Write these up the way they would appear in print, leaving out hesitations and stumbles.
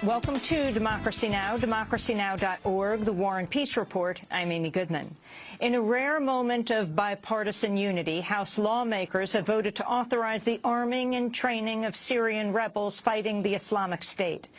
Welcome to Democracy Now!, democracynow.org, the War and Peace Report. I'm Amy Goodman. In a rare moment of bipartisan unity, House lawmakers have voted to authorize the arming and training of Syrian rebels fighting the Islamic State.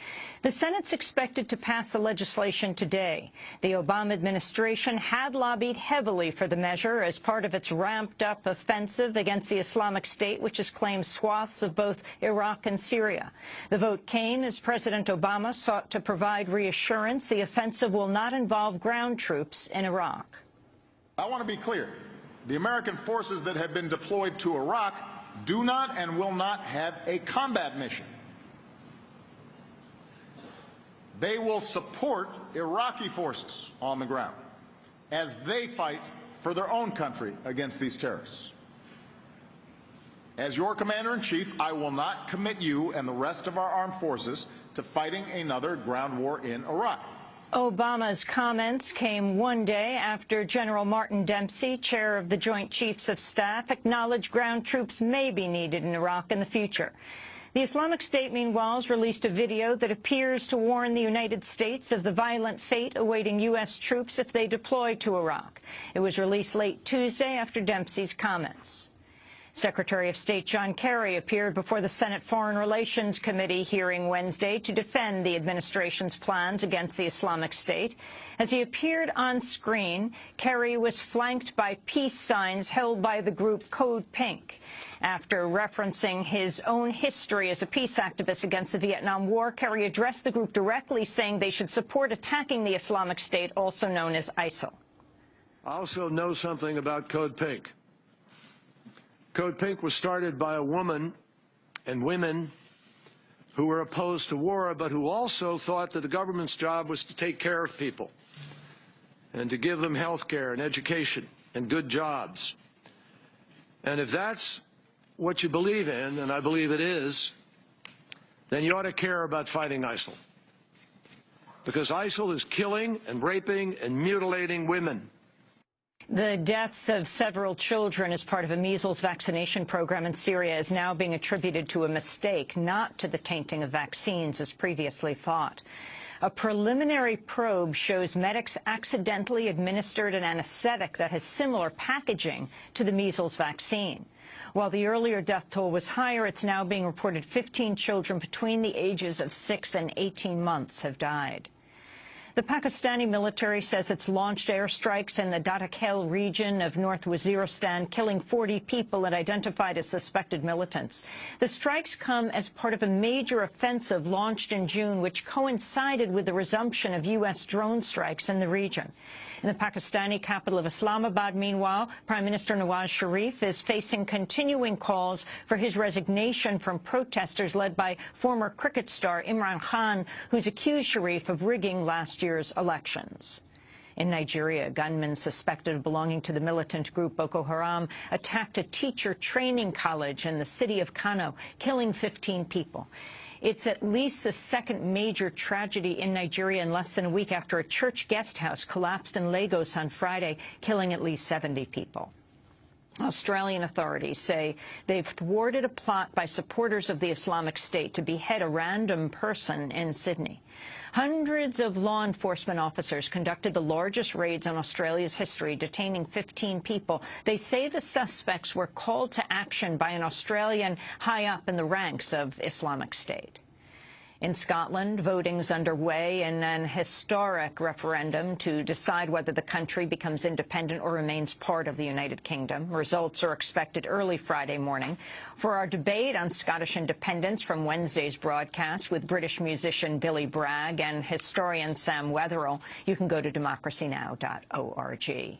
The Senate's expected to pass the legislation today. The Obama administration had lobbied heavily for the measure as part of its ramped-up offensive against the Islamic State, which has claimed swaths of both Iraq and Syria. The vote came as President Obama sought to provide reassurance the offensive will not involve ground troops in Iraq. I want to be clear. The American forces that have been deployed to Iraq do not and will not have a combat mission. They will support Iraqi forces on the ground as they fight for their own country against these terrorists. As your Commander-in-Chief, I will not commit you and the rest of our armed forces to fighting another ground war in Iraq. Obama's comments came one day after General Martin Dempsey, chair of the Joint Chiefs of Staff, acknowledged ground troops may be needed in Iraq in the future. The Islamic State, meanwhile, has released a video that appears to warn the United States of the violent fate awaiting U.S. troops if they deploy to Iraq. It was released late Tuesday after Dempsey's comments. Secretary of State John Kerry appeared before the Senate Foreign Relations Committee hearing Wednesday to defend the administration's plans against the Islamic State. As he appeared on screen, Kerry was flanked by peace signs held by the group Code Pink. After referencing his own history as a peace activist against the Vietnam War, Kerry addressed the group directly, saying they should support attacking the Islamic State, also known as ISIL. I also know something about Code Pink. Code Pink was started by a woman and women who were opposed to war, but who also thought that the government's job was to take care of people and to give them health care and education and good jobs. And if that's what you believe in, and I believe it is, then you ought to care about fighting ISIL. Because ISIL is killing and raping and mutilating women. The deaths of several children as part of a measles vaccination program in Syria is now being attributed to a mistake, not to the tainting of vaccines as previously thought. A preliminary probe shows medics accidentally administered an anesthetic that has similar packaging to the measles vaccine. While the earlier death toll was higher, it's now being reported 15 children between the ages of 6 and 18 months have died. The Pakistani military says it's launched airstrikes in the Dadakhel region of North Waziristan, killing 40 people and identified as suspected militants. The strikes come as part of a major offensive launched in June, which coincided with the resumption of U.S. drone strikes in the region. In the Pakistani capital of Islamabad, meanwhile, Prime Minister Nawaz Sharif is facing continuing calls for his resignation from protesters led by former cricket star Imran Khan, who's accused Sharif of rigging last year's elections. In Nigeria, gunmen suspected of belonging to the militant group Boko Haram attacked a teacher training college in the city of Kano, killing 15 people. It's at least the second major tragedy in Nigeria in less than a week after a church guest house collapsed in Lagos on Friday, killing at least 70 people. Australian authorities say they've thwarted a plot by supporters of the Islamic State to behead a random person in Sydney. Hundreds of law enforcement officers conducted the largest raids in Australia's history, detaining 15 people. They say the suspects were called to action by an Australian high up in the ranks of Islamic State. In Scotland, voting's underway in an historic referendum to decide whether the country becomes independent or remains part of the United Kingdom. Results are expected early Friday morning. For our debate on Scottish independence from Wednesday's broadcast with British musician Billy Bragg and historian Sam Wetherill, you can go to democracynow.org.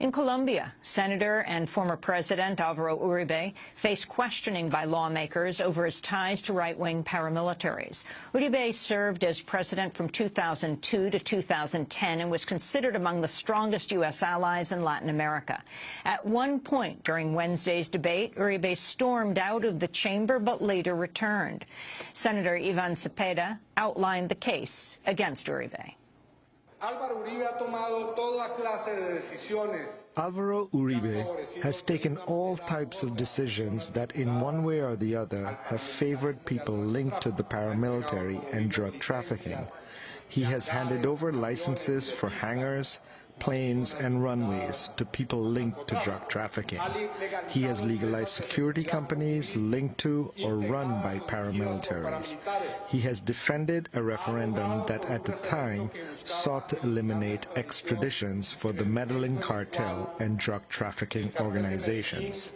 In Colombia, Senator and former President Álvaro Uribe faced questioning by lawmakers over his ties to right-wing paramilitaries. Uribe served as president from 2002 to 2010 and was considered among the strongest U.S. allies in Latin America. At one point during Wednesday's debate, Uribe stormed out of the chamber but later returned. Senator Ivan Cepeda outlined the case against Uribe. Álvaro Uribe ha tomado toda clase de decisiones. Alvaro Uribe has taken all types of decisions that in one way or the other have favored people linked to the paramilitary and drug trafficking. He has handed over licenses for hangars, planes, and runways to people linked to drug trafficking. He has legalized security companies linked to or run by paramilitaries. He has defended a referendum that at the time sought to eliminate extraditions for the Medellin cartel and drug trafficking organizations.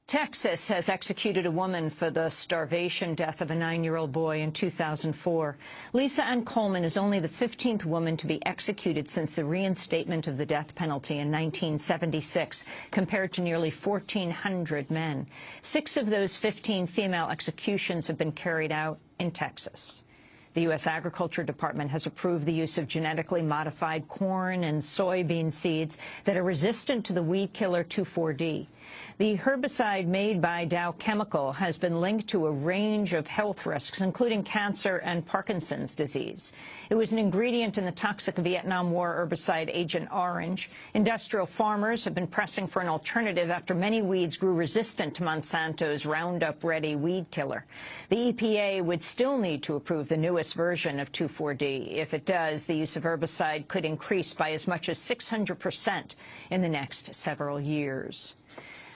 Texas has executed a woman for the starvation death of a 9-year-old boy in 2004. Lisa Ann Coleman is only the 15th woman to be executed since the reinstatement of the death penalty in 1976, compared to nearly 1,400 men. 6 of those 15 female executions have been carried out in Texas. The U.S. Agriculture Department has approved the use of genetically modified corn and soybean seeds that are resistant to the weed killer 2,4-D. The herbicide made by Dow Chemical has been linked to a range of health risks, including cancer and Parkinson's disease. It was an ingredient in the toxic Vietnam War herbicide Agent Orange. Industrial farmers have been pressing for an alternative after many weeds grew resistant to Monsanto's Roundup Ready weed killer. The EPA would still need to approve the newest version of 2,4-D. If it does, the use of herbicide could increase by as much as 600% in the next several years.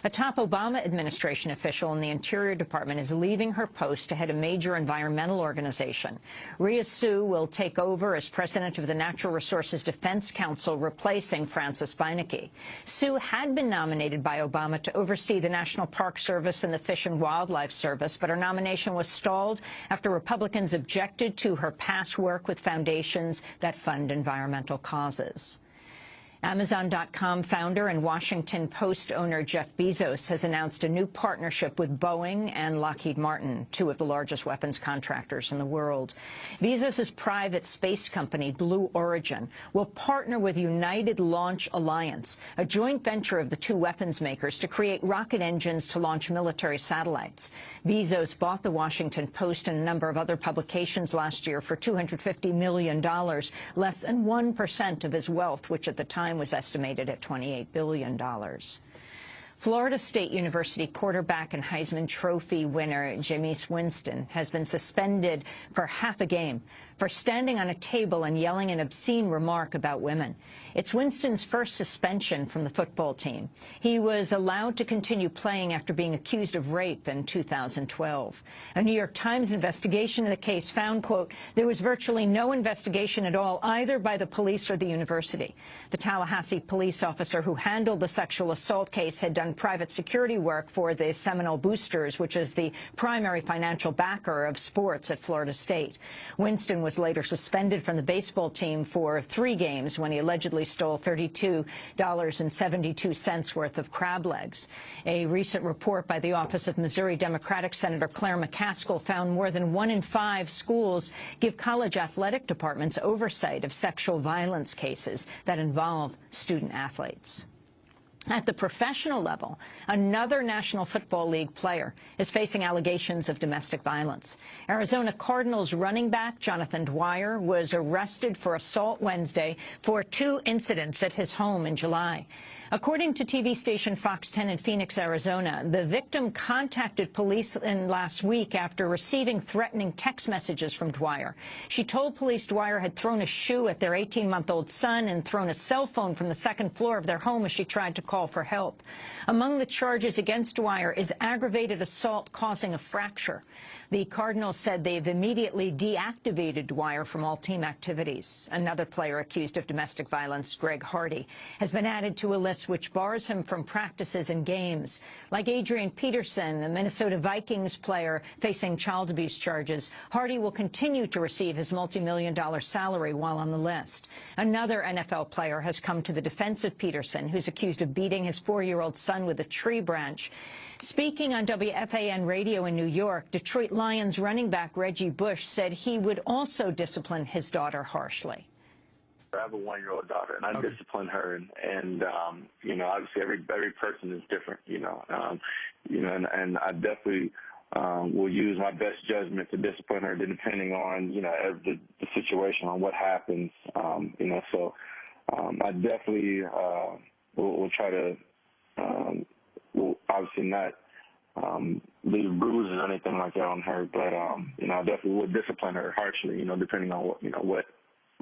A top Obama administration official in the Interior Department is leaving her post to head a major environmental organization. Rhea Su will take over as president of the Natural Resources Defense Council, replacing Francis Beinecke. Su had been nominated by Obama to oversee the National Park Service and the Fish and Wildlife Service, but her nomination was stalled after Republicans objected to her past work with foundations that fund environmental causes. Amazon.com founder and Washington Post owner Jeff Bezos has announced a new partnership with Boeing and Lockheed Martin, 2 of the largest weapons contractors in the world. Bezos' private space company, Blue Origin, will partner with United Launch Alliance, a joint venture of the 2 weapons makers, to create rocket engines to launch military satellites. Bezos bought the Washington Post and a number of other publications last year for $250 million, less than 1% of his wealth, which at the time was estimated at $28 billion. Florida State University quarterback and Heisman Trophy winner Jameis Winston has been suspended for half a game for standing on a table and yelling an obscene remark about women. It's Winston's first suspension from the football team. He was allowed to continue playing after being accused of rape in 2012. A New York Times investigation of the case found, quote, there was virtually no investigation at all, either by the police or the university. The Tallahassee police officer who handled the sexual assault case had done private security work for the Seminole Boosters, which is the primary financial backer of sports at Florida State. Winston was later suspended from the baseball team for 3 games when he allegedly stole $32.72 worth of crab legs. A recent report by the office of Missouri Democratic Senator Claire McCaskill found more than 1 in 5 schools give college athletic departments oversight of sexual violence cases that involve student athletes. At the professional level, another National Football League player is facing allegations of domestic violence. Arizona Cardinals running back Jonathan Dwyer was arrested for assault Wednesday for 2 incidents at his home in July. According to TV station Fox 10 in Phoenix, Arizona, the victim contacted police last week after receiving threatening text messages from Dwyer. She told police Dwyer had thrown a shoe at their 18-month-old son and thrown a cell phone from the 2nd floor of their home as she tried to call for help. Among the charges against Dwyer is aggravated assault causing a fracture. The Cardinals said they've immediately deactivated Dwyer from all team activities. Another player accused of domestic violence, Greg Hardy, has been added to a list which bars him from practices and games. Like Adrian Peterson, the Minnesota Vikings player facing child abuse charges, Hardy will continue to receive his multi-million-dollar salary while on the list. Another NFL player has come to the defense of Peterson, who's accused of beating his 4-year-old son with a tree branch. Speaking on WFAN radio in New York, Detroit Lions running back Reggie Bush said he would also discipline his daughter harshly. I have a 1-year-old daughter, and I discipline her, and you know, obviously every person is different, and I definitely will use my best judgment to discipline her, depending on, the situation, on what happens, So I definitely will try to, will obviously not leave bruises or anything like that on her, but, I definitely would discipline her harshly, depending on what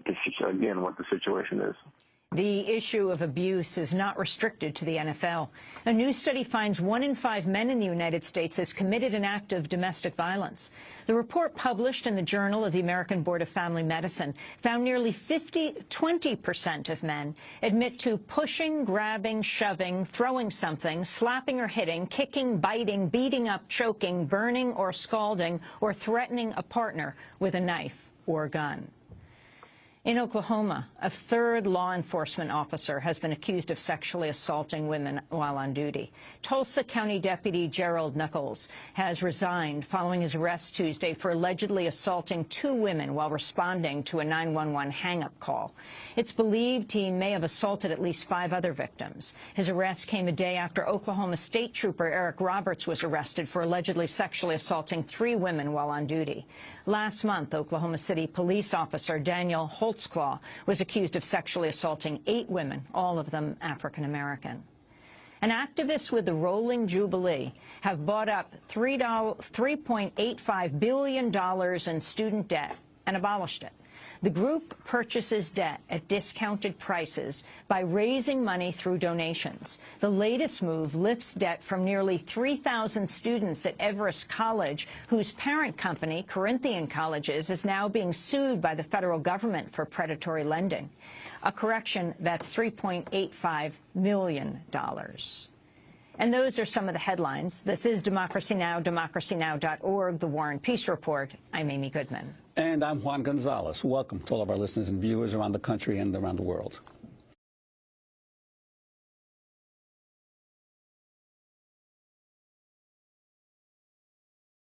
the situation is. The issue of abuse is not restricted to the NFL. A new study finds 1 in 5 men in the United States has committed an act of domestic violence. The report, published in the Journal of the American Board of Family Medicine, found nearly 20% of men admit to pushing, grabbing, shoving, throwing something, slapping or hitting, kicking, biting, beating up, choking, burning or scalding, or threatening a partner with a knife or gun. In Oklahoma, a third law enforcement officer has been accused of sexually assaulting women while on duty. Tulsa County Deputy Gerald Nichols has resigned following his arrest Tuesday for allegedly assaulting 2 women while responding to a 911 hang-up call. It's believed he may have assaulted at least 5 other victims. His arrest came a day after Oklahoma State Trooper Eric Roberts was arrested for allegedly sexually assaulting 3 women while on duty. Last month, Oklahoma City police officer Daniel Holtzclaw was accused of sexually assaulting 8 women, all of them African American. And activists with the Rolling Jubilee have bought up $3.85 billion in student debt and abolished it. The group purchases debt at discounted prices by raising money through donations. The latest move lifts debt from nearly 3,000 students at Everest College, whose parent company, Corinthian Colleges, is now being sued by the federal government for predatory lending. A correction, that's $3.85 million. And those are some of the headlines. This is Democracy Now!, democracynow.org, The War and Peace Report. I'm Amy Goodman. And I'm Juan Gonzalez. Welcome to all of our listeners and viewers around the country and around the world.